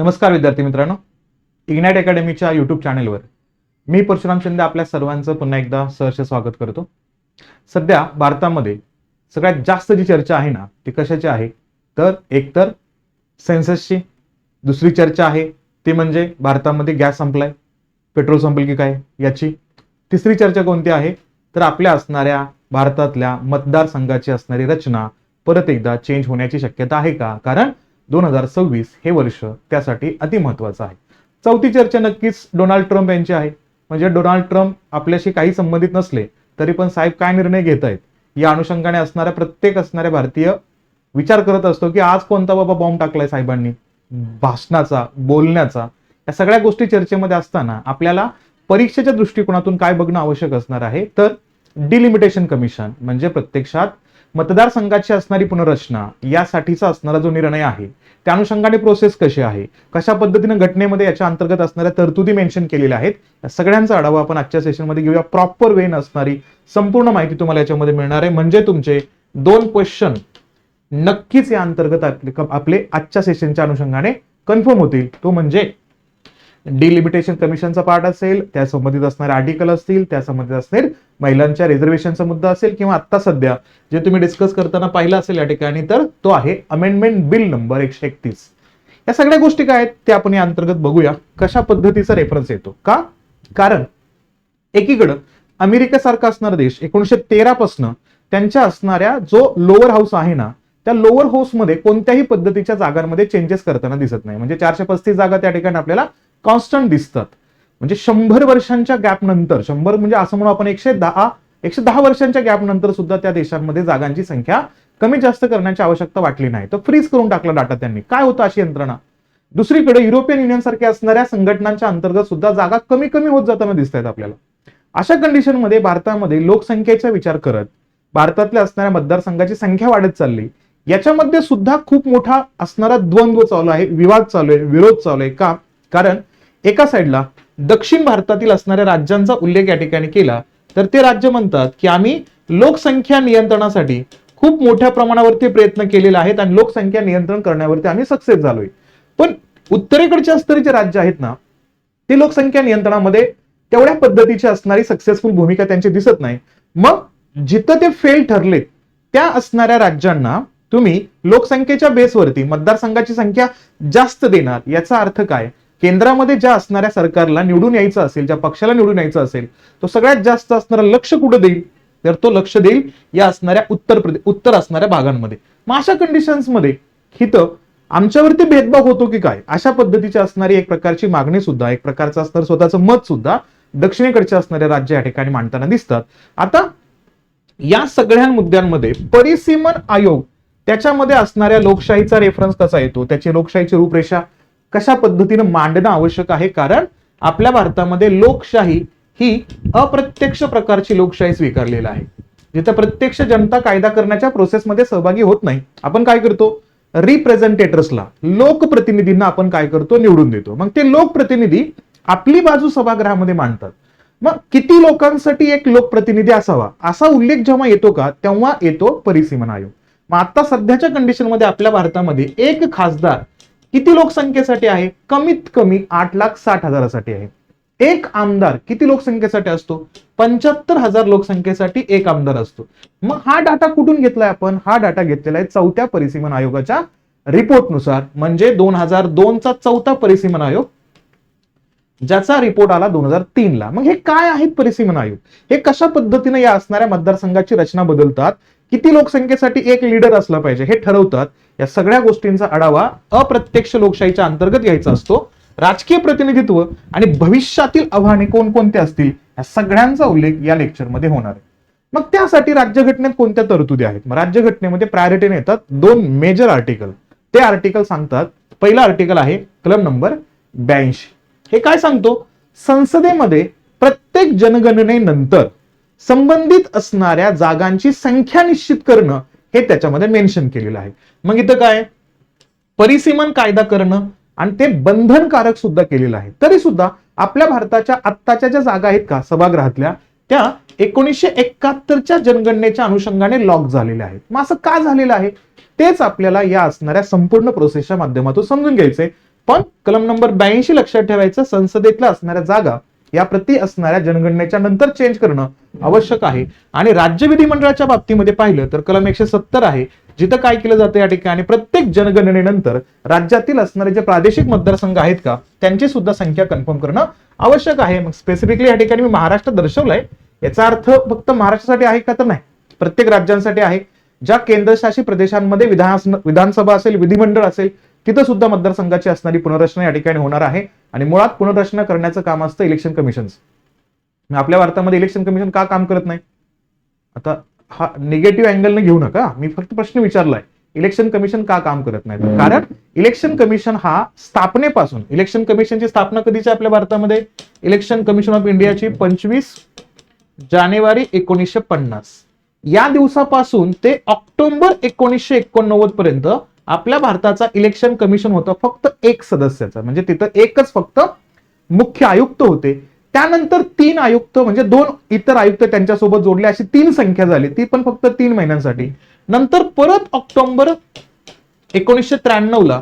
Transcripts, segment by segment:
नमस्कार विद्यार्थी मित्रांनो, इग्नाइट अकॅडमीच्या यूट्यूब चॅनलवर मी परशुराम शिंदे आपल्या सर्वांचं पुन्हा एकदा सहर्ष स्वागत करतो. सध्या भारतामध्ये सगळ्यात जास्त जी चर्चा आहे ना ती कशाची आहे तर एकतर सेन्ससची, दुसरी चर्चा आहे ती म्हणजे भारतामध्ये गॅस संपलाय, पेट्रोल संपेल की काय याची, तिसरी चर्चा कोणती आहे तर आपल्या असणाऱ्या भारतातल्या मतदारसंघाची असणारी रचना परत एकदा चेंज होण्याची शक्यता आहे का, कारण 2026 हे वर्ष त्यासाठी अतिमहत्वाचं आहे. चौथी चर्चा नक्कीच डोनाल्ड ट्रम्प यांची आहे. म्हणजे डोनाल्ड ट्रम्प आपल्याशी काही संबंधित नसले तरी पण साहेब काय निर्णय घेत आहेत या अनुषंगाने असणाऱ्या भारतीय विचार करत असतो की आज कोणता बाबा बॉम्ब टाकलाय साहेबांनी, भाषणाचा, बोलण्याचा. या सगळ्या गोष्टी चर्चेमध्ये असताना आपल्याला परीक्षेच्या दृष्टिकोनातून काय बघणं आवश्यक असणार आहे तर डिलिमिटेशन कमिशन म्हणजे प्रत्यक्षात मतदारसंघाची असणारी पुनर्रचना यासाठीचा असणारा जो निर्णय आहे त्या अनुषंगाने प्रोसेस कशी आहे, कशा पद्धतीने घटनेमध्ये याच्या अंतर्गत असणाऱ्या तरतुदी मेन्शन केलेल्या आहेत, या सगळ्यांचा आढावा आपण आजच्या सेशनमध्ये घेऊया. प्रॉपर वे असणारी संपूर्ण माहिती तुम्हाला याच्यामध्ये मिळणार आहे. म्हणजे तुमचे 2 क्वेश्चन नक्कीच या अंतर्गत आपले आजच्या सेशनच्या अनुषंगाने कन्फर्म होतील. तो म्हणजे डिलिमिटेशन कमिशनचा पार्ट असेल, त्या संबंधित असणारे आर्टिकल असतील, त्या संबंधित असणारे महिलांच्या रिझर्वेशनचा मुद्दा असेल, किंवा आता सध्या जे तुम्ही डिस्कस करताना पाहिलं असेल या ठिकाणी तर तो आहे अमेंडमेंट बिल नंबर 131. या सगळ्या गोष्टी काय आहेत ते आपण या अंतर्गत बघूया कशा पद्धतीचा रेफरन्स येतो. का, कारण एकीकडं अमेरिकेसारखा असणारा देश 1913 पासून त्यांच्या असणाऱ्या जो लोअर हाऊस आहे ना त्या लोअर हाऊस मध्ये कोणत्याही पद्धतीच्या जागांमध्ये चेंजेस करताना दिसत नाही. म्हणजे 435 जागा त्या ठिकाणी आपल्याला कॉन्स्टंट दिसतात. म्हणजे 100 वर्षांच्या गॅप नंतर, 100 म्हणजे असं म्हणून आपण 110 वर्षांच्या गॅप नंतर सुद्धा त्या देशांमध्ये जागांची संख्या कमी जास्त करण्याची आवश्यकता वाटली नाही. तर फ्रीज करून टाकला डाटा त्यांनी. काय होतं अशी यंत्रणा. दुसरीकडे युरोपियन युनियन सारख्या असणाऱ्या संघटनांच्या अंतर्गत सुद्धा जागा कमी कमी होत जाताना दिसत आहेत आपल्याला. अशा कंडिशनमध्ये भारतामध्ये लोकसंख्येचा विचार करत भारतातल्या असणाऱ्या मतदारसंघाची संख्या वाढत चालली. याच्यामध्ये सुद्धा खूप मोठा असणारा द्वंद्व चालू आहे, विवाद चालू आहे, विरोध चालू आहे. का, कारण एका साईडला दक्षिण भारतातील असणाऱ्या राज्यांचा उल्लेख या ठिकाणी केला तर ते राज्य म्हणतात की आम्ही लोकसंख्या नियंत्रणासाठी खूप मोठ्या प्रमाणावरती प्रयत्न केलेले आहेत आणि लोकसंख्या नियंत्रण करण्यावरती आम्ही सक्सेस झालोय. पण उत्तरेकडच्या असणारे राज्य आहेत ना ते लोकसंख्या नियंत्रणामध्ये तेवढ्या पद्धतीची असणारी सक्सेसफुल भूमिका त्यांची दिसत नाही. मग जिथं ते फेल ठरले त्या असणाऱ्या राज्यांना तुम्ही लोकसंख्येच्या बेसवरती मतदारसंघाची संख्या जास्त देणार. याचा अर्थ काय, केंद्रामध्ये ज्या असणाऱ्या सरकारला निवडून यायचं असेल, ज्या पक्षाला निवडून यायचं असेल तो सगळ्यात जास्त असणारा लक्ष कुठे देईल तर तो लक्ष देईल या असणाऱ्या उत्तर असणाऱ्या भागांमध्ये. मग अशा कंडिशन्समध्ये हिथं आमच्यावरती भेदभाव होतो की काय, अशा पद्धतीची असणारी एक प्रकारची मागणी सुद्धा, एक प्रकारचं असणारं स्वतःचं मत सुद्धा दक्षिणेकडच्या असणाऱ्या राज्य या ठिकाणी मांडताना दिसतात. आता या सगळ्या मुद्द्यांमध्ये परिसीमन आयोग त्याच्यामध्ये असणाऱ्या लोकशाहीचा रेफरन्स कसा येतो, त्याची लोकशाहीची रूपरेषा कशा पद्धतीने मांडणं आवश्यक आहे. कारण आपल्या भारतामध्ये लोकशाही ही अप्रत्यक्ष प्रकारची लोकशाही स्वीकारलेली आहे, जिथे प्रत्यक्ष जनता कायदा करण्याच्या प्रोसेसमध्ये सहभागी होत नाही. आपण काय करतो, रिप्रेझेंटेटर्सला, लोकप्रतिनिधींना आपण काय करतो, निवडून देतो. मग ते लोकप्रतिनिधी आपली बाजू सभागृहामध्ये मांडतात. मग किती लोकांसाठी एक लोकप्रतिनिधी असावा असा उल्लेख जेव्हा येतो का तेव्हा येतो परिसीमन आयोग. मग आता सध्याच्या कंडिशनमध्ये आपल्या भारतामध्ये एक खासदार किती लोकसंख्येसाठी आहे, कमीत कमी 8,60,000साठी आहे. एक आमदार किती लोकसंख्येसाठी असतो, 75,000 लोकसंख्येसाठी एक आमदार असतो. मग हा डाटा कुठून घेतलाय आपण, हा डाटा घेतलेला आहे 4थ्या परिसीमन आयोगाच्या रिपोर्टनुसार. म्हणजे 2002चा 4था परिसीमन आयोग ज्याचा रिपोर्ट आला 2003ला. मग हे काय आहेत परिसीमन आयोग, हे कशा पद्धतीने या असणाऱ्या मतदारसंघाची रचना बदलतात, किती लोकसंख्येसाठी एक लीडर असला पाहिजे हे ठरवतात. या सगळ्या गोष्टींचा आढावा अप्रत्यक्ष लोकशाहीच्या अंतर्गत घ्यायचा असतो. राजकीय प्रतिनिधित्व आणि भविष्यातील आव्हाने कोणकोणते असतील या सगळ्यांचा उल्लेख या लेक्चरमध्ये होणार आहे. मग त्यासाठी राज्यघटनेत कोणत्या तरतुदी आहेत. मग राज्यघटनेमध्ये प्रायोरिटीने येतात 2 मेजर आर्टिकल. ते आर्टिकल सांगतात, पहिला आर्टिकल आहे कलम नंबर 82. हे काय सांगतो, संसदेमध्ये प्रत्येक जनगणनेनंतर संबंधित असणाऱ्या जागांची संख्या निश्चित करणं हे त्याच्यामध्ये मेन्शन केलेलं आहे. मग इथं काय, परिसीमन कायदा करणं आणि ते बंधनकारक सुद्धा केलेलं आहे. तरी सुद्धा आपल्या भारताच्या आत्ताच्या ज्या जागा आहेत का सभागृहातल्या त्या 1971च्या जनगणनेच्या अनुषंगाने लॉक झालेल्या आहेत. मग असं का झालेलं आहे तेच आपल्याला या असणाऱ्या संपूर्ण प्रोसेसच्या माध्यमातून समजून घ्यायचंय. पण कलम नंबर 82 लक्षात ठेवायचं, संसदेतल्या असणाऱ्या जागा या प्रति असणाऱ्या जनगणनेच्या नंतर चेंज करणं आवश्यक आहे. आणि राज्य विधिमंडळाच्या बाबतीमध्ये पाहिलं तर कलम 170 आहे, जिथं काय केलं जातं या ठिकाणी प्रत्येक जनगणनेनंतर राज्यातील असणारे जे प्रादेशिक मतदारसंघ आहेत का त्यांची सुद्धा संख्या कन्फर्म करणं आवश्यक आहे. मग स्पेसिफिकली या ठिकाणी मी महाराष्ट्र दर्शवलाय, याचा अर्थ फक्त महाराष्ट्रासाठी आहे का तर नाही, प्रत्येक राज्यांसाठी आहे. ज्या केंद्रशासित प्रदेशांमध्ये विधानसभा असेल, विधिमंडळ असेल, तिथं सुद्धा मतदारसंघाची असणारी पुनर्रचना या ठिकाणी होणार आहे. आणि मुळात पुनर्रचना करण्याचं काम असतं इलेक्शन कमिशनचं. आपल्या भारतामध्ये इलेक्शन कमिशन का काम करत नाही? आता हा निगेटिव्ह अँगलने घेऊ नका, मी फक्त प्रश्न विचारलाय, इलेक्शन कमिशन का काम करत नाही? कारण इलेक्शन कमिशन हा स्थापनेपासून, इलेक्शन कमिशनची स्थापना कधीची आपल्या भारतामध्ये? इलेक्शन कमिशन ऑफ इंडियाची 25 जानेवारी 1950 या दिवसापासून ते ऑक्टोबर 1989 पर्यंत आपल्या भारताचा इलेक्शन कमिशन होतं फक्त एक सदस्याचा, म्हणजे तिथं एकच फक्त मुख्य आयुक्त होते. त्यानंतर 3 आयुक्त म्हणजे 2 इतर आयुक्त त्यांच्यासोबत जोडले, अशी 3 संख्या झाली, ती पण फक्त 3 महिन्यांसाठी. नंतर परत ऑक्टोबर 1993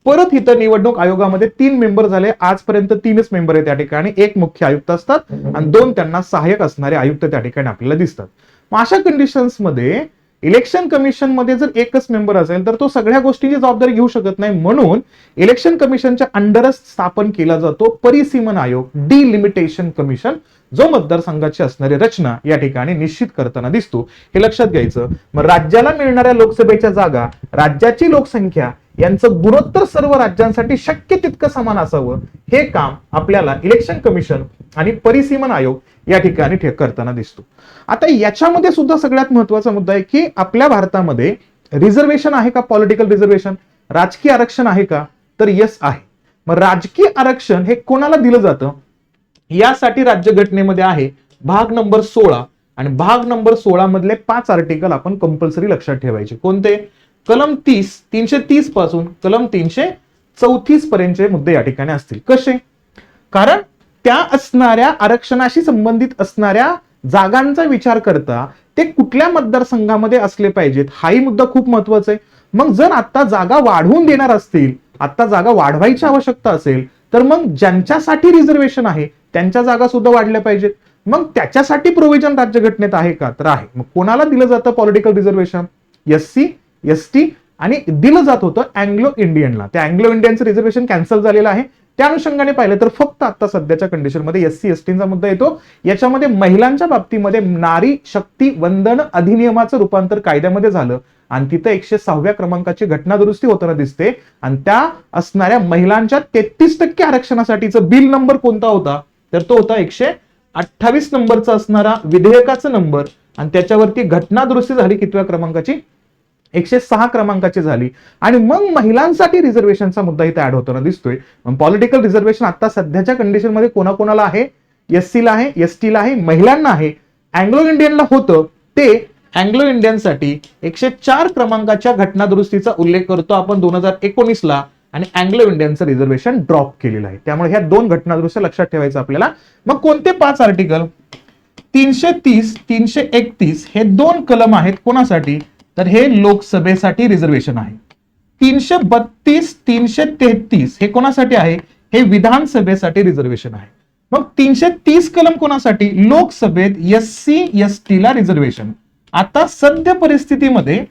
परत इथं निवडणूक आयोगामध्ये 3 मेंबर झाले. आजपर्यंत 3च मेंबर आहेत त्या ठिकाणी, एक मुख्य आयुक्त असतात आणि 2 त्यांना सहाय्यक असणारे आयुक्त त्या ठिकाणी आपल्याला दिसतात. मग अशा कंडिशन्स मध्ये इलेक्शन कमिशन मध्ये जर एकच मेंबर असेल तर तो सगळ्या गोष्टींची जबाबदारी घेऊ शकत नाही. म्हणून इलेक्शन कमिशनच्या अंडरच स्थापन केला जातो परिसीमन आयोग, डिलिमिटेशन कमिशन, जो मतदारसंघाची असणारी रचना या ठिकाणी निश्चित करताना दिसतो. हे लक्षात घ्यायचं. मग राज्याला मिळणाऱ्या लोकसभेच्या जागा, राज्याची लोकसंख्या यांचं गुणोत्तर सर्व राज्यांसाठी शक्य तितकं समान असावं, हे काम आपल्याला इलेक्शन कमिशन आणि परिसीमन आयोग या ठिकाणी करताना दिसतो. आता याच्यामध्ये सुद्धा सगळ्यात महत्वाचा मुद्दा आहे की आपल्या भारतामध्ये रिझर्वेशन आहे का? पॉलिटिकल रिझर्वेशन, राजकीय आरक्षण आहे का? तर यस आहे. मग राजकीय आरक्षण हे कोणाला दिलं जातं? यासाठी राज्यघटनेमध्ये आहे भाग नंबर 16, आणि भाग नंबर 16 मधले 5 आर्टिकल आपण कंपल्सरी लक्षात ठेवायचे. कोणते? कलम 330 पासून कलम 334 पर्यंतचे मुद्दे या ठिकाणी असतील. कसे? कारण त्या असणाऱ्या आरक्षणाशी संबंधित असणाऱ्या जागांचा विचार करता ते कुठल्या मतदारसंघामध्ये असले पाहिजेत, हाही मुद्दा खूप महत्वाचा आहे. मग जर आता जागा वाढवून देणार असतील, आता जागा वाढवायची आवश्यकता असेल, तर मग ज्यांच्यासाठी रिझर्वेशन आहे त्यांच्या जागा सुद्धा वाढल्या पाहिजेत. मग त्याच्यासाठी प्रोव्हिजन राज्यघटनेत आहे का? तर आहे. मग कोणाला दिलं जातं पॉलिटिकल रिझर्वेशन? SC, ST आणि दिलं जात होतं अँग्लो इंडियनला. त्या अँग्लो इंडियनचं रिझर्वेशन कॅन्सल झालेलं आहे. त्या अनुषंगाने पाहिलं तर फक्त आता सध्याच्या कंडिशनमध्ये SC, STचा मुद्दा येतो. याच्यामध्ये महिलांच्या बाबतीमध्ये नारी शक्ती वंदन अधिनियमाचं रूपांतर कायद्यामध्ये झालं आणि तिथं 106व्या क्रमांकाची घटना दुरुस्ती होताना दिसते. आणि त्या असणाऱ्या महिलांच्या 33% आरक्षणासाठीचं बिल नंबर कोणता होता? तर तो होता 128 नंबरचा असणारा विधेयकाचा नंबर, आणि त्याच्यावरती घटना दुरुस्ती झाली कितव्या क्रमांकाची? 106 क्रमांकाची झाली. आणि मग महिलांसाठी रिझर्वेशनचा मुद्दा इथे ऍड होताना दिसतोय. पॉलिटिकल रिझर्वेशन आता सध्याच्या कंडिशनमध्ये कोणाकोणाला आहे? SC ला आहे, ST ला आहे, महिलांना आहे. अँग्लो इंडियनला होतं, ते अँग्लो इंडियनसाठी 104 क्रमांकाच्या घटना दुरुस्तीचा उल्लेख करतो आपण 2019 ला, आणि अँग्लो इंडियनचं रिझर्वेशन ड्रॉप केलेलं आहे. त्यामुळे ह्या 2 घटना दुरुस्त्या लक्षात ठेवायचं आपल्याला. मग कोणते 5 आर्टिकल? 330, 331 हे 2 कलम आहेत. कोणासाठी? तर हे लोकसभेसाठी रिझर्वेशन आहे. 332, 333 हे कोणासाठी आहे? हे विधानसभेसाठी रिझर्वेशन आहे. मग 330 कलम कोणासाठी? लोकसभेत SC, ST ला रिझर्वेशन. आता सद्य परिस्थितीमध्ये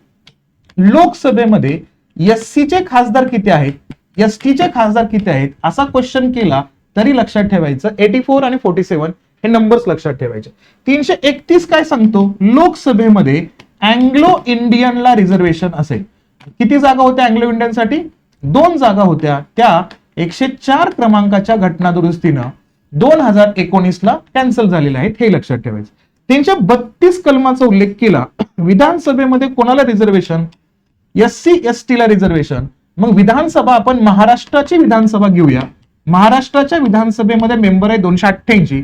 लोकसभेमध्ये SC चे खासदार किती आहेत, ST चे खासदार किती आहेत असा क्वेश्चन केला तरी लक्षात ठेवायचं 84 आणि 47 हे नंबर्स लक्षात ठेवायचे. 331 काय सांगतो? लोकसभेमध्ये अँग्लो इंडियनला रिझर्वेशन असेल. किती जागा होत्या अँग्लो इंडियनसाठी? 2 जागा होत्या. त्या 104 क्रमांकाच्या घटना दुरुस्तीनं 2019 ला कॅन्सल झालेल्या आहेत, हे लक्षात ठेवायचं. 332 कलमाचा उल्लेख केला. विधानसभेमध्ये कोणाला रिझर्वेशन? SC, ST ला रिझर्वेशन. मग विधानसभा आपण महाराष्ट्राची विधानसभा घेऊया. महाराष्ट्राच्या विधानसभेमध्ये मेंबर आहे 288.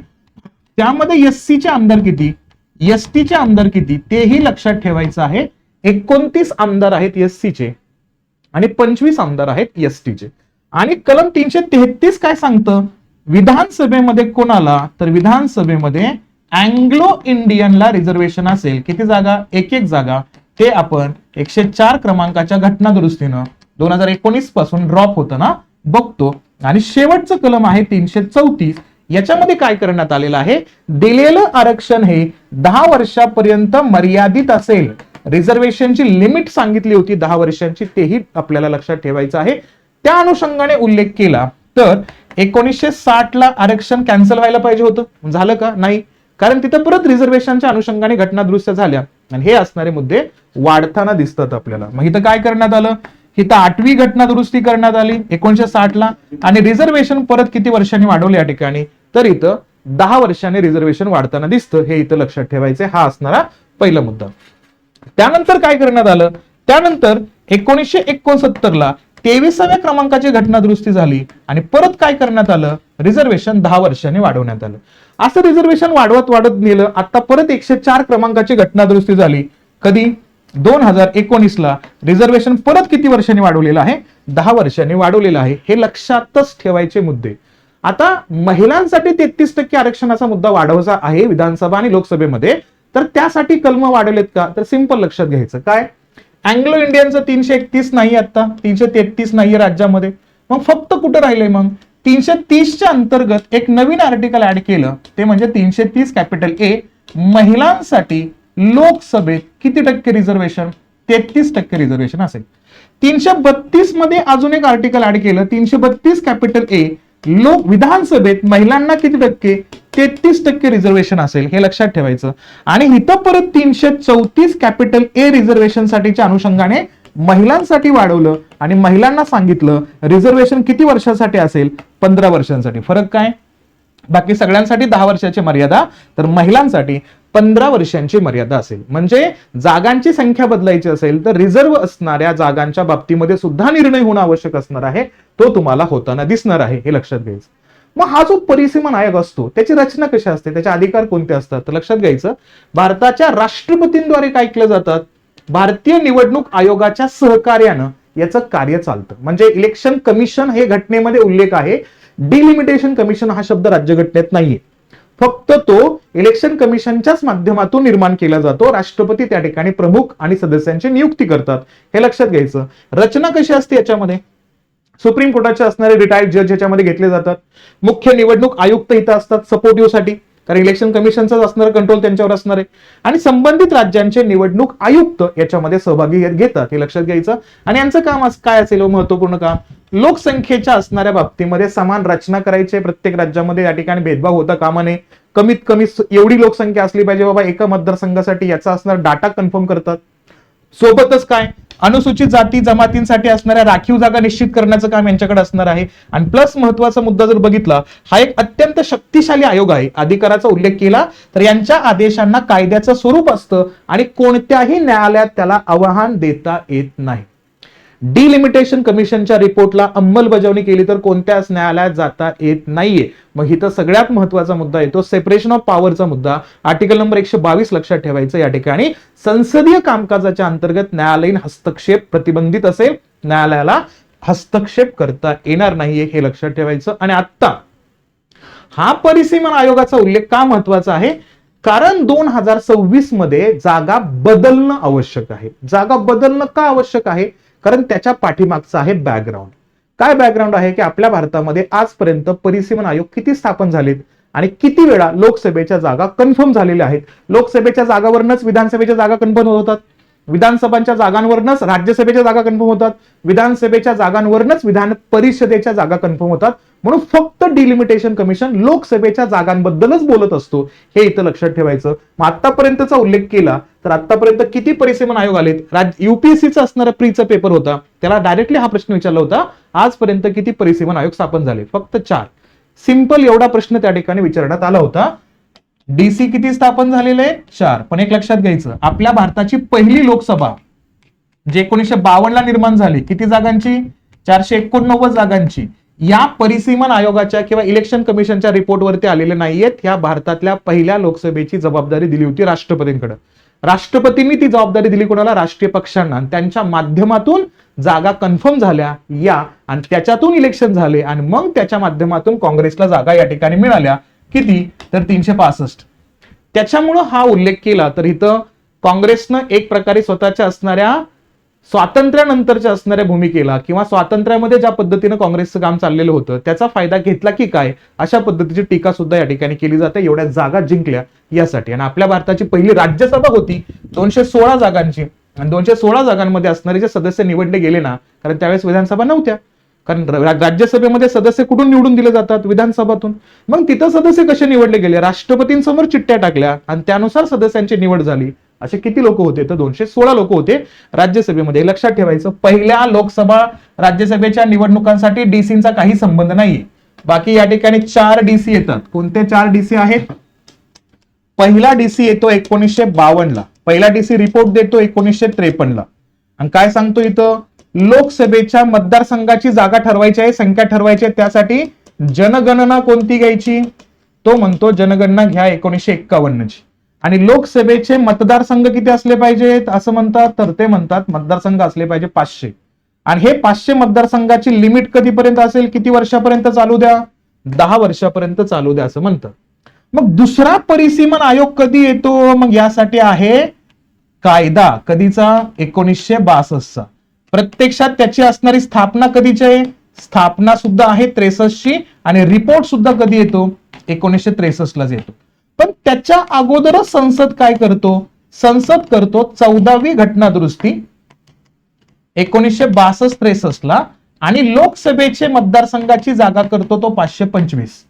त्यामध्ये SC चे आमदार किती, ST चे आमदार किती तेही लक्षात ठेवायचं आहे. 29 आमदार आहेत SC चे आणि 25 आमदार आहेत ST चे. आणि कलम 333 काय सांगतं? विधानसभेमध्ये कोणाला? तर विधानसभेमध्ये अँग्लो इंडियनला रिझर्वेशन असेल. किती जागा? 1 जागा. ते आपण 104 क्रमांकाच्या घटना दुरुस्तीनं 2019 पासून ड्रॉप होतं ना, बघतो. आणि शेवटचं कलम आहे 334. याच्यामध्ये काय करण्यात आलेलं आहे, दिलेलं आरक्षण हे 10 वर्षापर्यंत मर्यादित असेल. रिझर्वेशनची लिमिट सांगितली होती 10 वर्षांची, तेही आपल्याला लक्षात ठेवायचं आहे. त्या अनुषंगाने उल्लेख केला तर 1960 ला आरक्षण कॅन्सल व्हायला पाहिजे होतं, झालं का? नाही, कारण तिथं परत रिझर्वेशनच्या अनुषंगाने घटना दुरुस्त्या झाल्या आणि हे असणारे मुद्दे वाढताना दिसतात आपल्याला. मग इथं काय करण्यात आलं, इथं 8वी घटना दुरुस्ती करण्यात आली 1960 ला आणि रिझर्वेशन परत किती वर्षांनी वाढवले या ठिकाणी, तर इथं 10 वर्षांनी रिझर्वेशन वाढताना दिसतं, हे इथं लक्षात ठेवायचं. हा असणारा पहिला मुद्दा. त्यानंतर काय करण्यात आलं, त्यानंतर 1969 ला 23व्या क्रमांकाची घटना दुरुस्ती झाली आणि परत काय करण्यात आलं, रिझर्वेशन 10 वर्षांनी वाढवण्यात आलं. असं रिझर्वेशन वाढवत वाढत गेलं. आता परत 104 क्रमांकाची घटना दुरुस्ती झाली. कधी? 2019 ला. रिझर्वेशन परत किती वर्षांनी वाढवलेलं आहे, 10 वर्षांनी वाढवलेलं आहे. हे लक्षातच ठेवायचे मुद्दे. आता महिलांसाठी 33% आरक्षणाचा मुद्दा वाढवायचा आहे विधानसभा आणि लोकसभेमध्ये, तर त्यासाठी कलम वाढवलेत का, तर सिंपल लक्षात घ्यायचं. काय? अँग्लो इंडियनचं 331 नाही, आता 333 नाहीये राज्यामध्ये. मग फक्त कुठं राहिलंय, मग 330च्या अंतर्गत एक नवीन आर्टिकल ऍड केलं, ते म्हणजे 330 कॅपिटल ए. महिलांसाठी लोकसभेत किती टक्के रिझर्वेशन, 33% रिझर्वेशन असेल. 332 मध्ये अजून एक आर्टिकल ऍड केलं, 332 कॅपिटल ए. विधानसभेत महिलांना किती टक्के, 33% रिझर्वेशन असेल, हे लक्षात ठेवायचं. आणि इथं परत 334 कॅपिटल ए रिझर्वेशन साठीच्या अनुषंगाने महिलांसाठी वाढवलं आणि महिलांना सांगितलं रिझर्वेशन किती वर्षांसाठी असेल, 15 वर्षांसाठी. फरक काय? बाकी सगळ्यांसाठी 10 वर्षाची मर्यादा, तर महिलांसाठी 15 वर्षांची मर्यादा असेल. म्हणजे जागांची संख्या बदलायची असेल तर रिझर्व असणाऱ्या जागांच्या बाबतीमध्ये सुद्धा निर्णय होणं आवश्यक असणार आहे, तो तुम्हाला होताना दिसणार आहे, हे लक्षात घ्यायचं. मग हा जो परिसीमन आयोग असतो त्याची रचना कशी असते, त्याचे अधिकार कोणते असतात, तर लक्षात घ्यायचं. भारताच्या राष्ट्रपतींद्वारे काय केलं जातात, भारतीय निवडणूक आयोगाच्या सहकार्यानं याचं कार्य चालतं. म्हणजे इलेक्शन कमिशन हे घटनेमध्ये उल्लेख आहे, डिलिमिटेशन कमिशन हा शब्द राज्यघटनेत नाहीये. फक्त तो इलेक्शन कमिशनच्याच माध्यमातून निर्माण केला जातो. राष्ट्रपती त्या ठिकाणी प्रमुख आणि सदस्यांची नियुक्ती करतात, हे लक्षात घ्यायचं. रचना कशी असते याच्यामध्ये, सुप्रीम कोर्टाचे असणारे रिटायर्ड जज याच्यामध्ये घेतले जातात. मुख्य निवडणूक आयुक्त इथं असतात सपोर्टिव्ह साठी, कारण इलेक्शन कमिशनचा असणारा कंट्रोल त्यांच्यावर असणार आहे. आणि संबंधित राज्यांचे निवडणूक आयुक्त याच्यामध्ये सहभागी घेतात, हे लक्षात घ्यायचं. आणि यांचं काम काय असेल, महत्वपूर्ण काम, लोकसंख्येच्या असणाऱ्या बाबतीमध्ये समान रचना करायचे. प्रत्येक राज्यामध्ये या ठिकाणी भेदभाव होता कामा नये. कमीत कमी एवढी लोकसंख्या असली पाहिजे बाबा एका मतदारसंघासाठी, याचा असणारा डाटा कन्फर्म करतात. सोबतच काय, अनुसूचित जाती जमातींसाठी असणाऱ्या राखीव जागा निश्चित करण्याचं काम यांच्याकडे असणार आहे. आणि प्लस महत्वाचा मुद्दा जर बघितला, हा एक अत्यंत शक्तिशाली आयोग आहे. अधिकाराचा उल्लेख केला तर यांच्या आदेशांना कायद्याचं स्वरूप असतं आणि कोणत्याही न्यायालयात त्याला आव्हान देता येत नाही. डिलिमिटेशन कमिशनच्या रिपोर्टला अंमलबजावणी केली तर कोणत्याच न्यायालयात जाता येत नाहीये. मग इथं सगळ्यात महत्वाचा मुद्दा येतो सेपरेशन ऑफ पॉवरचा मुद्दा. आर्टिकल नंबर 122 लक्षात ठेवायचं. या ठिकाणी संसदीय कामकाजाच्या अंतर्गत न्यायालयीन हस्तक्षेप प्रतिबंधित असेल, न्यायालयाला हस्तक्षेप करता येणार नाहीये, हे लक्षात ठेवायचं. आणि आता हा परिसीमन आयोगाचा उल्लेख का महत्वाचा आहे, कारण 2026 मध्ये जागा बदलणं आवश्यक आहे. जागा बदलणं का आवश्यक आहे, कारण त्याच्या पाठीमागचा आहे बॅकग्राऊंड. काय बॅकग्राऊंड आहे की आपल्या भारतामध्ये आजपर्यंत परिसीमन आयोग किती स्थापन झालेत आणि किती वेळा लोकसभेच्या जागा कन्फर्म झालेल्या आहेत. लोकसभेच्या जागावरनच विधानसभेच्या जागा कन्फर्म होतात, विधानसभांच्या जागांवरनच राज्यसभेच्या जागा कन्फर्म होतात, विधानसभेच्या जागांवरनच विधान परिषदेच्या जागा कन्फर्म होतात. म्हणून फक्त डिलिमिटेशन कमिशन लोकसभेच्या जागांबद्दलच बोलत असतो, हे इथं लक्षात ठेवायचं. मग आतापर्यंतचा उल्लेख केला तर आतापर्यंत किती परिसीमन आयोग आलेत. युपीएससीचा असणारा प्रीचा पेपर होता, त्याला डायरेक्टली हा प्रश्न विचारला होता, आजपर्यंत किती परिसीमन आयोग स्थापन झाले, फक्त 4. सिंपल एवढा प्रश्न त्या ठिकाणी विचारण्यात आला होता. डीसी किती स्थापन झालेले, 4. पण एक लक्षात घ्यायचं, आपल्या भारताची पहिली लोकसभा जे 1952 ला निर्माण झाली, किती जागांची, 489 जागांची. या परिसीमन आयोगाच्या किंवा इलेक्शन कमिशनच्या रिपोर्टवरती आलेले नाहीयेत. ह्या भारतातल्या पहिल्या लोकसभेची जबाबदारी दिली होती राष्ट्रपतींकडे. राष्ट्रपतींनी ती जबाबदारी दिली कोणाला, राष्ट्रीय पक्षांना. त्यांच्या माध्यमातून जागा कन्फर्म झाल्या या, आणि त्याच्यातून इलेक्शन झाले आणि मग त्याच्या माध्यमातून काँग्रेसला जागा या ठिकाणी मिळाल्या. किती, तर 365. त्याच्यामुळं हा उल्लेख केला तर इथं काँग्रेसनं एक प्रकारे स्वतःच्या असणाऱ्या स्वातंत्र्यानंतरच्या असणाऱ्या भूमिकेला किंवा स्वातंत्र्यामध्ये ज्या पद्धतीनं काँग्रेसचं काम चाललेलं होतं त्याचा फायदा घेतला की काय, अशा पद्धतीची टीका सुद्धा या ठिकाणी केली जाते एवढ्या जागा जिंकल्या यासाठी. आणि आपल्या भारताची पहिली राज्यसभा होती 216 जागांची, आणि 216 जागांमध्ये असणारे जे सदस्य निवडले गेले ना, कारण त्यावेळेस विधानसभा नव्हत्या, कारण राज्यसभेमध्ये सदस्य कुठून निवडून दिले जातात, विधानसभातून. मग तिथं सदस्य कसे निवडले गेले, राष्ट्रपतींसमोर चिठ्ठ्या टाकल्या आणि त्यानुसार सदस्यांची निवड झाली. असे किती लोक होते, तर 216 लोक होते राज्यसभेमध्ये. लक्षात ठेवायचं, पहिल्या लोकसभा राज्यसभेच्या निवडणुकांसाठी डीसीचा काही संबंध नाहीये. बाकी या ठिकाणी 4 डीसी येतात. कोणते 4 डीसी आहेत? पहिला डीसी येतो 1952 ला, पहिला डीसी रिपोर्ट देतो 1953 ला. आणि काय सांगतो इथं, लोकसभेच्या मतदारसंघाची जागा ठरवायची आहे, संख्या ठरवायची आहे, त्यासाठी जनगणना कोणती घ्यायची, तो म्हणतो जनगणना घ्या 1951 ची. आणि लोकसभेचे मतदारसंघ किती असले पाहिजेत असं म्हणतात, तर ते म्हणतात मतदारसंघ असले पाहिजे 500. आणि हे 500 मतदारसंघाची लिमिट कधीपर्यंत असेल, किती वर्षापर्यंत चालू द्या, 10 वर्षापर्यंत चालू द्या असं म्हणतं. मग दुसरा परिसीमन आयोग कधी येतो, मग यासाठी आहे कायदा, कधीचा, 1962चा. प्रत्यक्षात त्याची असणारी स्थापना कधीची आहे, स्थापना सुद्धा आहे 63ची, आणि रिपोर्ट सुद्धा कधी येतो, 1963 लाच येतो. पण त्याच्या अगोदरच संसद काय करतो, संसद करतो 14वी घटना दुरुस्ती 1962-63 ला, आणि लोकसभेचे मतदारसंघाची जागा करतो तो 525.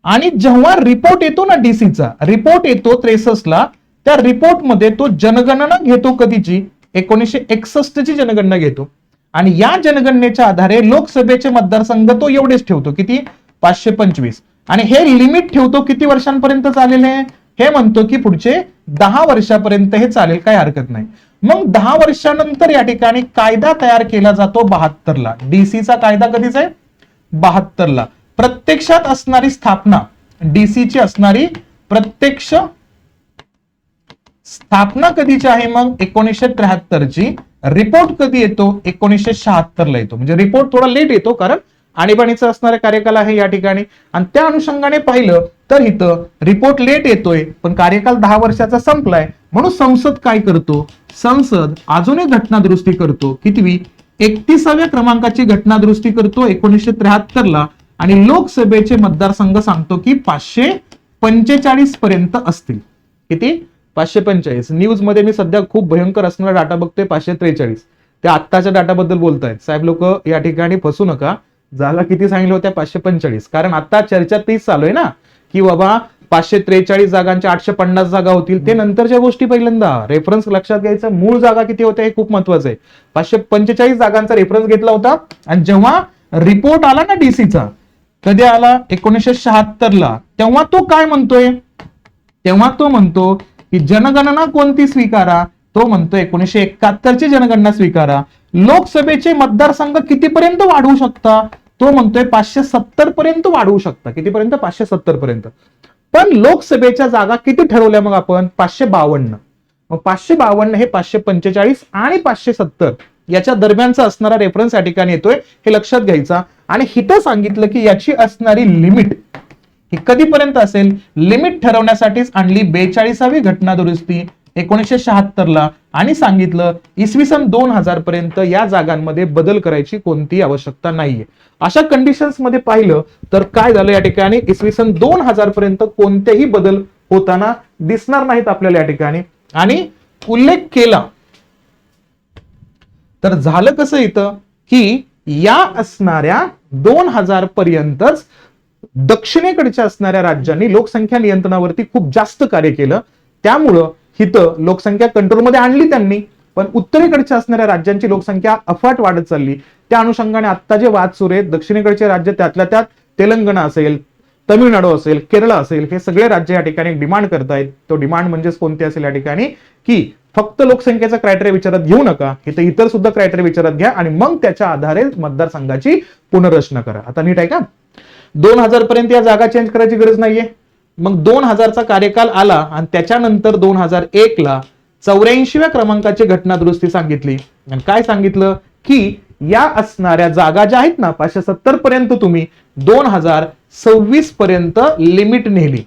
आणि जेव्हा रिपोर्ट येतो ना डीसीचा, रिपोर्ट येतो 63 ला, त्या रिपोर्ट मध्ये तो जनगणना घेतो कधीची, 1961 ची जनगणना घेतो. आणि या जनगणनेच्या आधारे लोकसभेचे मतदारसंघ तो एवढेच ठेवतो, किती, 525. आणि हे लिमिट ठेवतो किती वर्षांपर्यंत चालेल, हे म्हणतो की पुढचे 10 वर्षापर्यंत हे चालेल, काही हरकत नाही. मग 10 वर्षानंतर या ठिकाणी कायदा तयार केला जातो 72 ला. डीसीचा कायदा कधीचा आहे, 72 ला. प्रत्यक्षात असणारी स्थापना डीसीची असणारी प्रत्यक्ष स्थापना कधीची आहे, मग 1973 ची. रिपोर्ट कधी येतो, 1976 ला येतो. म्हणजे रिपोर्ट थोडा लेट येतो, कारण आणीबाणीचा असणारा कार्यकाल आहे या ठिकाणी. आणि त्या अनुषंगाने पाहिलं तर इथं रिपोर्ट लेट येतोय, पण कार्यकाल 10 वर्षाचा संपलाय. म्हणून संसद काय करतो, संसद अजून एक घटना दुरुस्ती करतो, कितवी, 31व्या क्रमांकाची घटना दुरुस्ती करतो 1973 ला. आणि लोकसभेचे मतदारसंघ सांगतो की 545 पर्यंत असतील. किती, 545. न्यूज मध्ये मी सध्या खूप भयंकर असणारा डाटा बघतोय, 543. ते आत्ताच्या डाटाबद्दल बोलतायत साहेब लोक, या ठिकाणी फसू नका. झाला किती सांगितलं होत्या, 545. कारण आता चर्चा तीच चालू आहे ना, की बाबा 543 जागांच्या 850 जागा होतील. ते नंतरच्या गोष्टी, पहिल्यांदा रेफरन्स लक्षात घ्यायचा, मूळ जागा किती होत्या हे खूप महत्वाचं आहे. 545 जागांचा रेफरन्स घेतला होता. आणि जेव्हा रिपोर्ट आला ना डीसीचा, कधी आला, 1976 ला, तेव्हा तो काय म्हणतोय, तेव्हा तो म्हणतो की जनगणना कोणती स्वीकारा, तो म्हणतो 1971 ची जनगणना स्वीकारा. लोकसभेचे मतदारसंघ कितीपर्यंत वाढवू शकता, तो म्हणतोय 570 पर्यंत वाढवू शकता. कितीपर्यंत, 570 पर्यंत. पण लोकसभेच्या जागा किती ठरवल्या मग आपण, 552. मग 552 हे 545 आणि 570 याच्या दरम्यानचा असणारा रेफरन्स या ठिकाणी येतोय, हे लक्षात घ्यायचा. आणि हिथं सांगितलं की याची असणारी लिमिट ही कधीपर्यंत असेल, लिमिट ठरवण्यासाठीच आणली 42वी घटना दुरुस्ती 1976 ला. आणि सांगितलं इसवी सन 2000 पर्यंत या जागांमध्ये बदल करायची कोणतीही आवश्यकता नाहीये. अशा कंडिशन्स मध्ये पाहिलं तर काय झालं, या ठिकाणी इसवी सन 2000 पर्यंत कोणतेही बदल होताना दिसणार नाहीत आपल्याला या ठिकाणी. आणि उल्लेख केला तर झालं कसं इथं, की या असणाऱ्या 2000 पर्यंतच दक्षिणेकडच्या असणाऱ्या राज्यांनी लोकसंख्या नियंत्रणावरती खूप जास्त कार्य केलं. त्यामुळं हिथं लोकसंख्या कंट्रोलमध्ये आणली त्यांनी, पण उत्तरेकडच्या असणाऱ्या राज्यांची लोकसंख्या अफाट वाढत चालली. त्या अनुषंगाने आता जे वाद सुरू आहेत, दक्षिणेकडचे राज्य, त्यातल्या त्यात तेलंगणा असेल, तमिळनाडू असेल, केरळ असेल, हे सगळे राज्य या ठिकाणी डिमांड करतायत. तो डिमांड म्हणजेच कोणते असेल या ठिकाणी, की फक्त लोकसंख्येचा क्रायटेरिया विचारात घेऊ नका, इथं इतर सुद्धा क्रायटेरिया विचारात घ्या आणि मग त्याच्या आधारे मतदारसंघाची पुनर्रचना करा. आता नीट आहे का, 2000 पर्यंत या जागा चेंज करायची गरज नाहीये. मग 2000चा कार्यकाल आला आणि त्याच्यानंतर 2001 ला 84व्या क्रमांकाची घटना दुरुस्ती सांगितली. आणि काय सांगितलं, की या असणाऱ्या जागा ज्या आहेत ना 570 पर्यंत तुम्ही 2026 पर्यंत लिमिट नेली,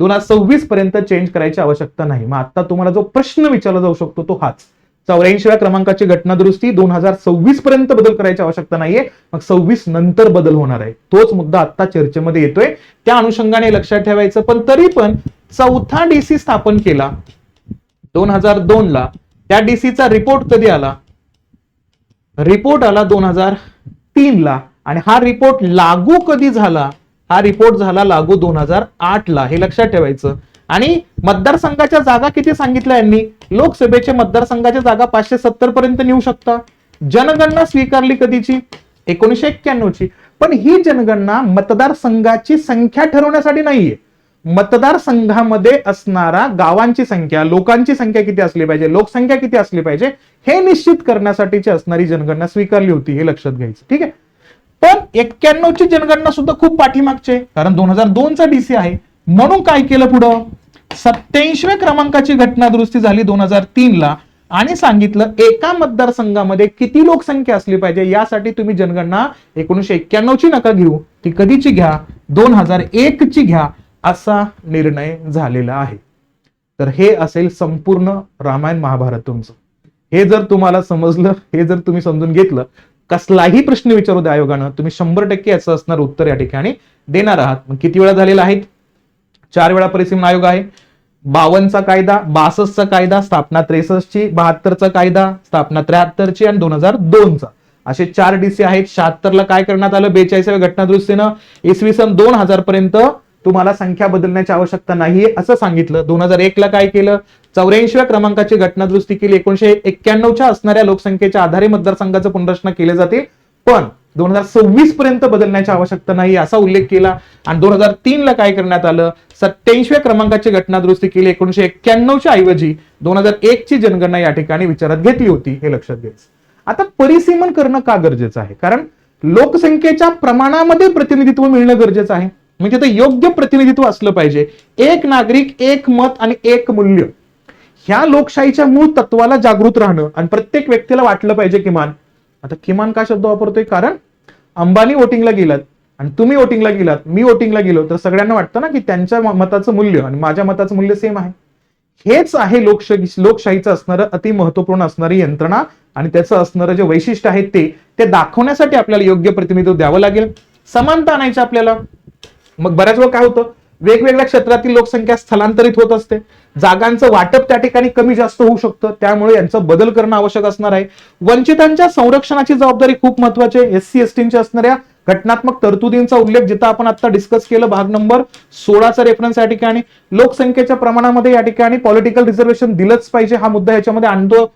2026 पर्यंत चेंज करायची आवश्यकता नाही. मग आता तुम्हाला जो प्रश्न विचारला जाऊ शकतो तो हाच, 84व्या क्रमांकाची घटना दुरुस्ती 2026 पर्यंत बदल करायची आवश्यकता नाहीये, मग 26 नंतर बदल होणार आहे. तोच मुद्दा आता चर्चेमध्ये येतोय, त्या अनुषंगाने लक्षात ठेवायचं. पण तरी पण चौथा डीसी स्थापन केला 2002 ला. त्या डीसीचा रिपोर्ट कधी आला? रिपोर्ट आला 2003 ला. आणि हा रिपोर्ट लागू कधी झाला? हा रिपोर्ट झाला लागू 2008 ला. हे लक्षात ठेवायचं. आणि मतदारसंघाच्या जागा किती सांगितल्या यांनी? लोकसभेच्या मतदारसंघाच्या जागा 570 पर्यंत नेऊ शकता. जनगणना स्वीकारली कधीची? 1991 ची. पण ही जनगणना मतदारसंघाची संख्या ठरवण्यासाठी नाहीये. मतदारसंघामध्ये असणारा गावांची संख्या, लोकांची संख्या किती असली पाहिजे, लोकसंख्या किती असली पाहिजे हे निश्चित करण्यासाठीची असणारी जनगणना स्वीकारली होती. हे लक्षात घ्यायचं. ठीक आहे. पण 91 ची जनगणना सुद्धा खूप पाठीमागचे, कारण 2002 चा डीसी आहे. म्हणून काय केलं पुढं? 87व्या क्रमांकाची घटना दुरुस्ती झाली 2003 ला आणि सांगितलं एका मतदारसंघामध्ये किती लोकसंख्या असली पाहिजे यासाठी तुम्ही जनगणना 1991 ची नका घेऊ, ती कधीची घ्या? 2001 ची घ्या, असा निर्णय झालेला आहे. तर हे असेल संपूर्ण रामायण महाभारत तुमचं. हे जर तुम्हाला समजलं, हे जर तुम्ही समजून घेतलं, कसलाही प्रश्न विचारू द्या आयोगानं, तुम्ही 100% याचं असणार उत्तर या ठिकाणी देणार आहात. मग किती वेळा झालेला आहे? 4 वेळा परिसीमन आयोग आहे. 52 चा कायदा, 62 चा कायदा, स्थापना 63 ची, 72 चा कायदा, स्थापना 73 ची आणि 2002 चा, असे 4 डीसी आहेत. 76 ला काय करण्यात आलं? 42व्या घटना दुरुस्तीनं इसवी सन 2000 पर्यंत तुम्हाला संख्या बदलण्याची आवश्यकता नाहीये असं सांगितलं. 2001 ला काय केलं? 84व्या क्रमांकाची घटना दुरुस्ती केली. 1991 च्या असणाऱ्या लोकसंख्येच्या आधारे मतदारसंघाचं पुनर्रचना केले जाते, पण 2026 पर्यंत बदलण्याची आवश्यकता नाही असा उल्लेख केला. आणि 2003 ला काय करण्यात आलं? 87व्या क्रमांकाची घटना दुरुस्ती केली. 1991 च्या ऐवजी 2001 ची जनगणना या ठिकाणी विचारात घेतली होती. हे लक्षात घ्यायचं. आता परिसीमन करणं का गरजेचं आहे? कारण लोकसंख्येच्या प्रमाणामध्ये प्रतिनिधित्व मिळणं गरजेचं आहे. म्हणजे ते योग्य प्रतिनिधित्व असलं पाहिजे. एक नागरिक, एक मत आणि एक मूल्य, ह्या लोकशाहीच्या मूळ तत्वाला जागृत राहणं आणि प्रत्येक व्यक्तीला वाटलं पाहिजे किमान. आता किमान का शब्द वापरतोय? कारण अंबानी वोटिंगला गेलात आणि तुम्ही वोटिंगला गेलात, मी वोटिंगला गेलो, तर सगळ्यांना वाटतं ना की त्यांच्या मताचं मूल्य आणि माझ्या मताचं मूल्य सेम आहे. हेच आहे लोकशाहीचं असणारं अति महत्वपूर्ण असणारी यंत्रणा आणि त्याचं असणारं जे वैशिष्ट्य आहे ते दाखवण्यासाठी आपल्याला योग्य प्रतिनिधित्व द्यावं लागेल. समानता आणायची आपल्याला. मग बऱ्याच वेळा काय होतं? वेगवेगळ्या क्षेत्रातील लोकसंख्या स्थलांतरित होत असते, जागांचं वाटप त्या ठिकाणी कमी जास्त होऊ शकतं, त्यामुळे यांचा बदल करणं आवश्यक असणार आहे. वंचितांच्या संरक्षणाची जबाबदारी खूप महत्वाची आहे. SC ST असणाऱ्या घटनात्मक तरतुदींचा उल्लेख जिथं आपण आता डिस्कस केलं, भाग नंबर 16 चा रेफरन्स या ठिकाणी. लोकसंख्येच्या प्रमाणामध्ये या ठिकाणी पॉलिटिकल रिझर्वेशन दिलंच पाहिजे, हा मुद्दा याच्यामध्ये आणतो.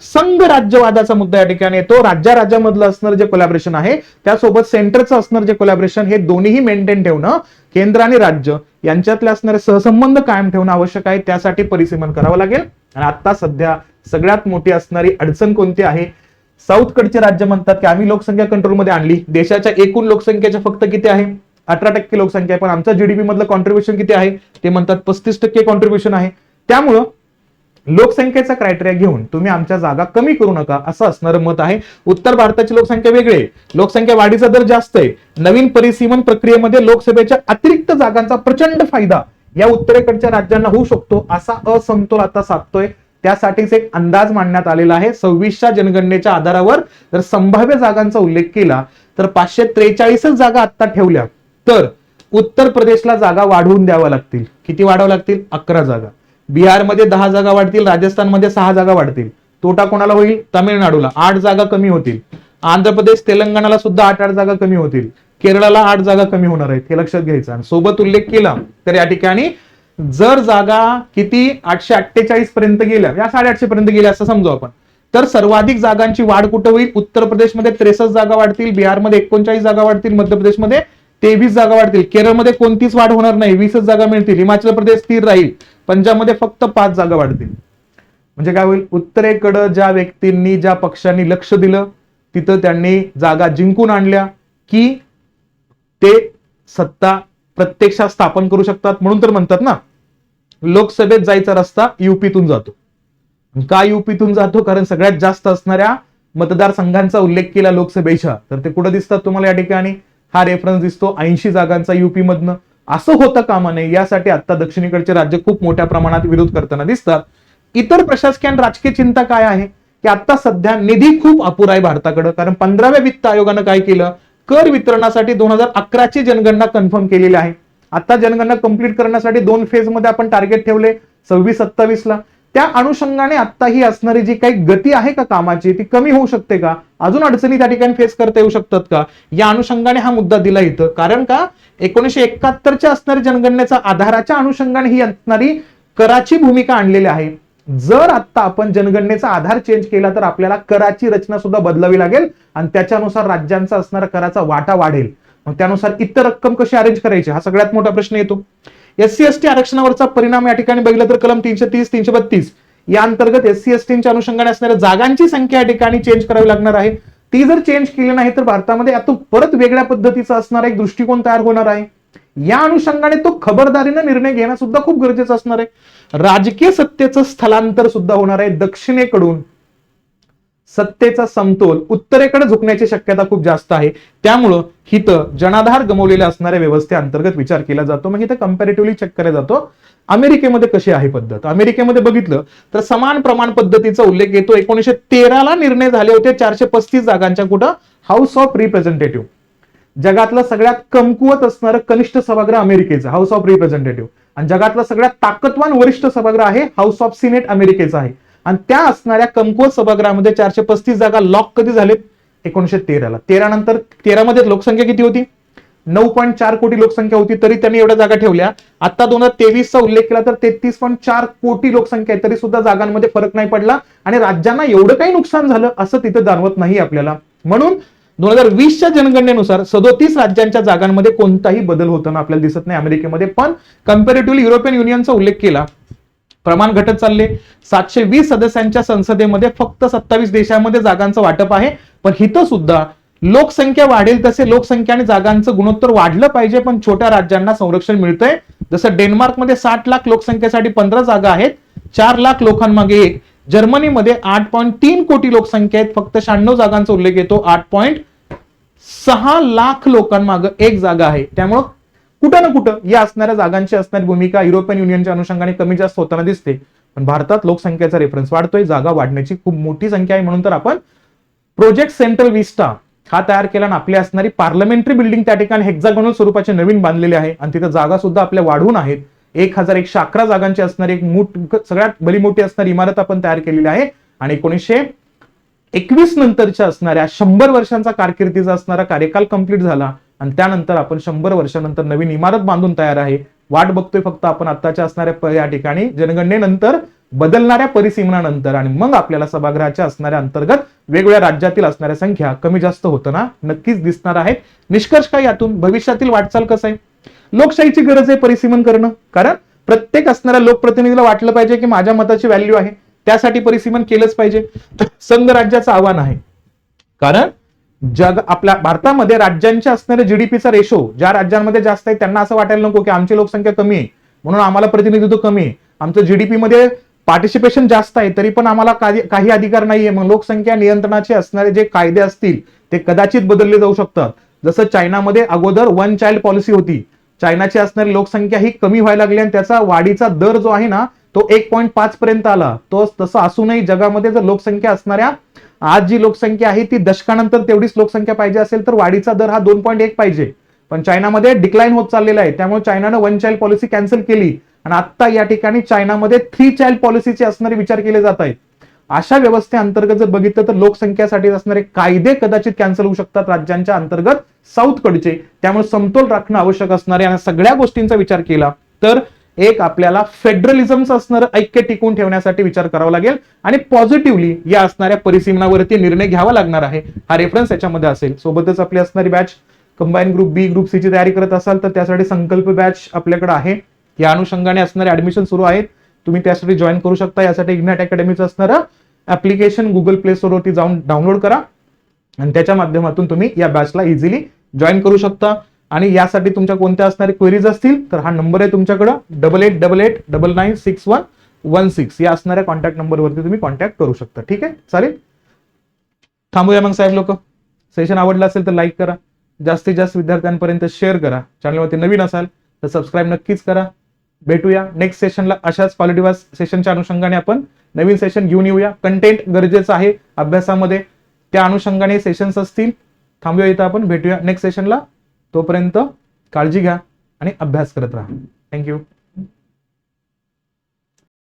संघ राज्यवादाचा मुद्दा या ठिकाणी येतो. राज्यामधलं असणारं जे कोलॅबरेशन आहे त्यासोबत सेंटरचं असणारं जे कोलॅबरेशन, हे दोन्हीही मेंटेन ठेवणं, केंद्र आणि राज्य यांच्यातले असणारे सहसंबंध कायम ठेवणं आवश्यक आहे. त्यासाठी परिसीमन करावं लागेल. आणि आता सध्या सगळ्यात मोठी असणारी अडचण कोणती आहे? साऊथकडचे राज्य म्हणतात की आम्ही लोकसंख्या कंट्रोलमध्ये आणली. देशाच्या एकूण लोकसंख्येच्या फक्त किती आहे? 18% लोकसंख्या आहे, पण आमचं जीडीपी मधलं कॉन्ट्रीब्युशन किती आहे? ते म्हणतात 35% कॉन्ट्रीब्युशन आहे. त्यामुळं लोकसंख्येचा क्रायटेरिया घेऊन तुम्ही आमच्या जागा कमी करू नका असं असणारं मत आहे. उत्तर भारताची लोकसंख्या वेगळी आहे, लोकसंख्या वाढीचा दर जास्त आहे. नवीन परिसीमन प्रक्रियेमध्ये लोकसभेच्या अतिरिक्त जागांचा प्रचंड फायदा या उत्तरेकडच्या राज्यांना होऊ शकतो असा असमतोल आता साधतोय. त्यासाठीच एक अंदाज मांडण्यात आलेला आहे. 26च्या जनगणनेच्या आधारावर जर संभाव्य जागांचा उल्लेख केला तर 543 जागा आता ठेवल्या तर उत्तर प्रदेशला जागा वाढवून द्याव्या लागतील. किती वाढवाव्या लागतील? 11 जागा. बिहारमध्ये 10 जागा वाढतील, राजस्थानमध्ये 6 जागा वाढतील. तोटा कोणाला होईल? तामिळनाडूला 8 जागा कमी होतील. आंध्र प्रदेश, तेलंगणाला सुद्धा 8 जागा कमी होतील. केरळाला 8 जागा कमी होणार आहेत. हे लक्षात घ्यायचं. आणि सोबत उल्लेख केला तर या ठिकाणी जर जागा किती 848 पर्यंत गेल्या, या 850 पर्यंत गेल्या असं समजू आपण, तर सर्वाधिक जागांची वाढ कुठं होईल? उत्तर प्रदेशमध्ये 63 जागा वाढतील, बिहारमध्ये 39 जागा वाढतील, मध्य प्रदेशमध्ये 23 जागा वाढतील, केरळमध्ये कोणतीच वाढ होणार नाही, 20 जागा मिळतील, हिमाचल प्रदेश स्थिर राहील, पंजाबमध्ये फक्त 5 जागा वाढतील. म्हणजे काय होईल? उत्तरेकडे ज्या व्यक्तींनी, ज्या पक्षांनी लक्ष दिलं तिथं त्यांनी जागा जिंकून आणल्या की ते सत्ता प्रत्यक्षात स्थापन करू शकतात. म्हणून तर म्हणतात ना, लोकसभेत जायचा रस्ता युपीतून जातो. का युपीतून जातो? कारण सगळ्यात जास्त असणाऱ्या मतदारसंघांचा उल्लेख केला लोकसभेच्या, तर ते कुठं दिसतात तुम्हाला? या ठिकाणी हा रेफरन्स दिसतो 80 जागांचा युपी मधनं. असं होतं कामा नये, यासाठी आता दक्षिणेकडचे राज्य खूप मोठ्या प्रमाणात विरोध करताना दिसतात. इतर प्रशासकीय आणि राजकीय चिंता काय आहे? की आता सध्या निधी खूप अपुरा आहे भारताकडे, कारण 15व्या वित्त आयोगानं काय केलं, कर वितरणासाठी 2011ची जनगणना कन्फर्म केलेली आहे. आता जनगणना कंप्लीट करण्यासाठी 2 फेजमध्ये आपण टार्गेट ठेवले 26-27ला. त्या अनुषंगाने आता ही असणारी जी काही गती आहे का कामाची ती कमी होऊ शकते का, अजून अडचणी त्या ठिकाणी फेस करता येऊ शकतात का, या अनुषंगाने हा मुद्दा दिला इथं. कारण का 1971च्या असणारी जनगणनेचा आधाराच्या अनुषंगाने ही असणारी कराची भूमिका आणलेली आहे. जर आता आपण जनगणनेचा आधार चेंज केला तर आपल्याला कराची रचना सुद्धा बदलावी लागेल आणि त्याच्यानुसार राज्यांचा असणारा कराचा वाटा वाढेल. मग त्यानुसार इतर रक्कम कशी अरेंज करायची हा सगळ्यात मोठा प्रश्न येतो. एससी एसटी आरक्षणावरचा परिणाम या ठिकाणी बघितलं तर कलम 330-332 या अंतर्गत एससी एसटीच्या अनुषंगाने असणाऱ्या जागांची संख्या या ठिकाणी चेंज करावी लागणार आहे. ती जर चेंज केली नाही तर भारतामध्ये यातून परत वेगळ्या पद्धतीचा असणारा एक दृष्टिकोन तयार होणार आहे. या अनुषंगाने तो खबरदारीने निर्णय घेणं सुद्धा खूप गरजेचं असणार आहे. राजकीय सत्तेचं स्थलांतर सुद्धा होणार आहे. दक्षिणेकडून सत्तेचा समतोल उत्तरेकडे झुकण्याची शक्यता खूप जास्त आहे. त्यामुळं हिथं जनाधार गमावलेल्या असणाऱ्या व्यवस्थेअंतर्गत विचार केला जातो. मग इथं कम्पॅरेटिव्हली चेक केला जातो अमेरिकेमध्ये कशी आहे पद्धत. अमेरिकेमध्ये बघितलं तर समान प्रमाण पद्धतीचा उल्लेख येतो. 1913ला निर्णय झाले होते 435 जागांच्या कुठं, हाऊस ऑफ रिप्रेझेंटेटिव्ह. जगातलं सगळ्यात कमकुवत असणारं कनिष्ठ सभागृह अमेरिकेचं हाऊस ऑफ रिप्रेझेंटेटिव्ह, आणि जगातलं सगळ्यात ताकदवान वरिष्ठ सभागृह आहे हाऊस ऑफ सिनेट अमेरिकेचं आहे. आणि त्या असणाऱ्या कमकुवत सभागृहामध्ये 435 जागा लॉक कधी झालेत, 1913ला. 13 नंतर 13 मध्ये लोकसंख्या किती होती, 9.4 कोटी लोकसंख्या होती, तरी त्यांनी एवढ्या जागा ठेवल्या. आता 2023चा उल्लेख केला तर 33.4 कोटी लोकसंख्या आहे, तरी सुद्धा जागांमध्ये फरक नाही पडला आणि राज्यांना एवढं काही नुकसान झालं असं तिथं जाणवत नाही आपल्याला. म्हणून 2020च्या जनगणनेनुसार 37 राज्यांच्या जागांमध्ये कोणताही बदल होताना आपल्याला दिसत नाही अमेरिकेमध्ये. पण कम्पॅरेटिव्हली युरोपियन युनियनचा उल्लेख केला, प्रमाण घटत चालले. 720 सदस्यांच्या संसदेमध्ये फक्त 27 देशांमध्ये जागांचं वाटप आहे. पण हिथं सुद्धा लोकसंख्या वाढेल तसे लोकसंख्या आणि जागांचं गुणोत्तर वाढलं पाहिजे, पण छोट्या राज्यांना संरक्षण मिळतंय. जसं डेन्मार्कमध्ये 60 लाख लोकसंख्येसाठी 15 जागा आहेत, 4 लाख लोकांमागे एक. जर्मनीमध्ये 8.3 कोटी लोकसंख्या आहेत, फक्त 96 जागांचा उल्लेख येतो, 8.6 लाख लोकांमागे एक जागा आहे. त्यामुळं कुठं ना कुठं या असणाऱ्या जागांची असणारी भूमिका युरोपियन युनियनच्या अनुषंगाने कमी जास्त होताना दिसते. पण भारतात लोकसंख्येचा रेफरन्स वाढतोय, जागा वाढण्याची खूप मोठी संख्या आहे. म्हणून तर आपण प्रोजेक्ट सेंट्रल विस्टा हा तयार केला आणि आपली असणारी पार्लमेंटरी बिल्डिंग त्या ठिकाणी हेक्झागोनल स्वरूपाचे नवीन बांधलेले आहे आणि तिथं जागा सुद्धा आपल्या वाढवून आहेत. 1111 जागांची असणारी एक सगळ्यात भली मोठी असणारी इमारत आपण तयार केलेली आहे. आणि 1921 नंतरच्या असणाऱ्या 100 वर्षांचा कारकिर्दीचा असणारा कार्यकाल कंप्लीट झाला आणि त्यानंतर आपण 100 वर्षानंतर नवीन इमारत बांधून तयार आहे. वाट बघतोय फक्त आपण आत्ताच्या असणाऱ्या या ठिकाणी जनगणनेनंतर बदलणाऱ्या परिसीमनानंतर, आणि मग आपल्याला सभागृहाच्या असणाऱ्या अंतर्गत वेगवेगळ्या राज्यातील असणाऱ्या संख्या कमी जास्त होताना नक्कीच दिसणार आहेत. निष्कर्ष काय यातून, भविष्यातील वाटचाल कसं आहे, लोकशाहीची गरज आहे परिसीमन करणं. कारण प्रत्येक असणाऱ्या लोकप्रतिनिधीला वाटलं पाहिजे की माझ्या मताची व्हॅल्यू आहे, त्यासाठी परिसीमन केलंच पाहिजे. संघ राज्याचं आव्हान आहे. कारण जग आपल्या भारतामध्ये राज्यांच्या असणाऱ्या जीडीपीचा रेशो ज्या राज्यांमध्ये जास्त आहे त्यांना असं वाटायला नको की आमची लोकसंख्या कमी आहे म्हणून आम्हाला प्रतिनिधित्व कमी आहे, आमचं जीडीपी मध्ये पार्टिसिपेशन जास्त आहे तरी पण आम्हाला काही अधिकार नाहीये. मग लोकसंख्या नियंत्रणाचे असणारे जे कायदे असतील ते कदाचित बदलले जाऊ शकतात. जसं चायनामध्ये अगोदर 1 चाइल्ड पॉलिसी होती, चायनाची असणारी लोकसंख्या ही कमी व्हायला लागली आणि त्याचा वाढीचा दर जो आहे ना तो 1.5 पर्यंत आला. तो तसं असूनही जगामध्ये जर लोकसंख्या असणाऱ्या आज जी लोकसंख्या आहे ती दशकानंतर तेवढीच लोकसंख्या पाहिजे असेल तर वाढीचा दर हा 2.1 पाहिजे. पण चायनामध्ये डिक्लाइन होत चाललेला आहे, त्यामुळे चायनानं 1 चाइल्ड पॉलिसी कॅन्सल केली आणि आता या ठिकाणी चायनामध्ये 3 चाइल्ड पॉलिसीचे असणारे विचार केले जात आहेत. अशा व्यवस्थेअंतर्गत जर बघितलं तर लोकसंख्यासाठी असणारे कायदे कदाचित कॅन्सल होऊ शकतात राज्यांच्या अंतर्गत साऊथकडचे. त्यामुळे समतोल राखणं आवश्यक असणारे आणि सगळ्या गोष्टींचा विचार केला तर एक आपल्याला फेडरलिझमचं असणारं ऐक्य टिकवून ठेवण्यासाठी विचार करावा लागेल आणि पॉझिटिव्हली या असणाऱ्या परिसीमनावरती निर्णय घ्यावा लागणार आहे. हा रेफरन्स याच्यामध्ये असेल. सोबतच आपली असणारी बॅच कंबाईन ग्रुप बी ग्रुप सी ची तयारी करत असाल तर त्यासाठी संकल्प बॅच आपल्याकडे आहे. या अनुषंगाने असणारे ऍडमिशन सुरू आहेत, तुम्ही त्यासाठी जॉईन करू शकता. यासाठी इग्नाइट अकॅडमीचं असणारं ऍप्लिकेशन गुगल प्ले स्टोअरवरती जाऊन डाउनलोड करा आणि त्याच्या माध्यमातून तुम्ही या बॅचला इझिली जॉईन करू शकता. आणि यासाठी तुमच्या कोणत्या असणारे क्वेरीज असतील तर हा नंबर आहे तुमच्याकडं 8888996116 या असणाऱ्या कॉन्टॅक्ट नंबरवरती तुम्ही कॉन्टॅक्ट करू शकता. ठीक आहे, चालेल. थांबूया मग साहेब लोक. सेशन आवडलं असेल तर लाईक करा, जास्तीत जास्त विद्यार्थ्यांपर्यंत शेअर करा. चॅनलवरती नवीन असाल तर सबस्क्राईब नक्कीच करा. भेटूया नेक्स्ट सेशनला. अशाच क्वालिटी वाईज सेशनच्या अनुषंगाने आपण नवीन सेशन घेऊन येऊया. कंटेंट गरजेचं आहे अभ्यासामध्ये, त्या अनुषंगाने सेशन्स असतील. थांबूया इथं, आपण भेटूया नेक्स्ट सेशनला. तोपर्यंत काळजी घ्या आणि अभ्यास करत राहा. थँक्यू.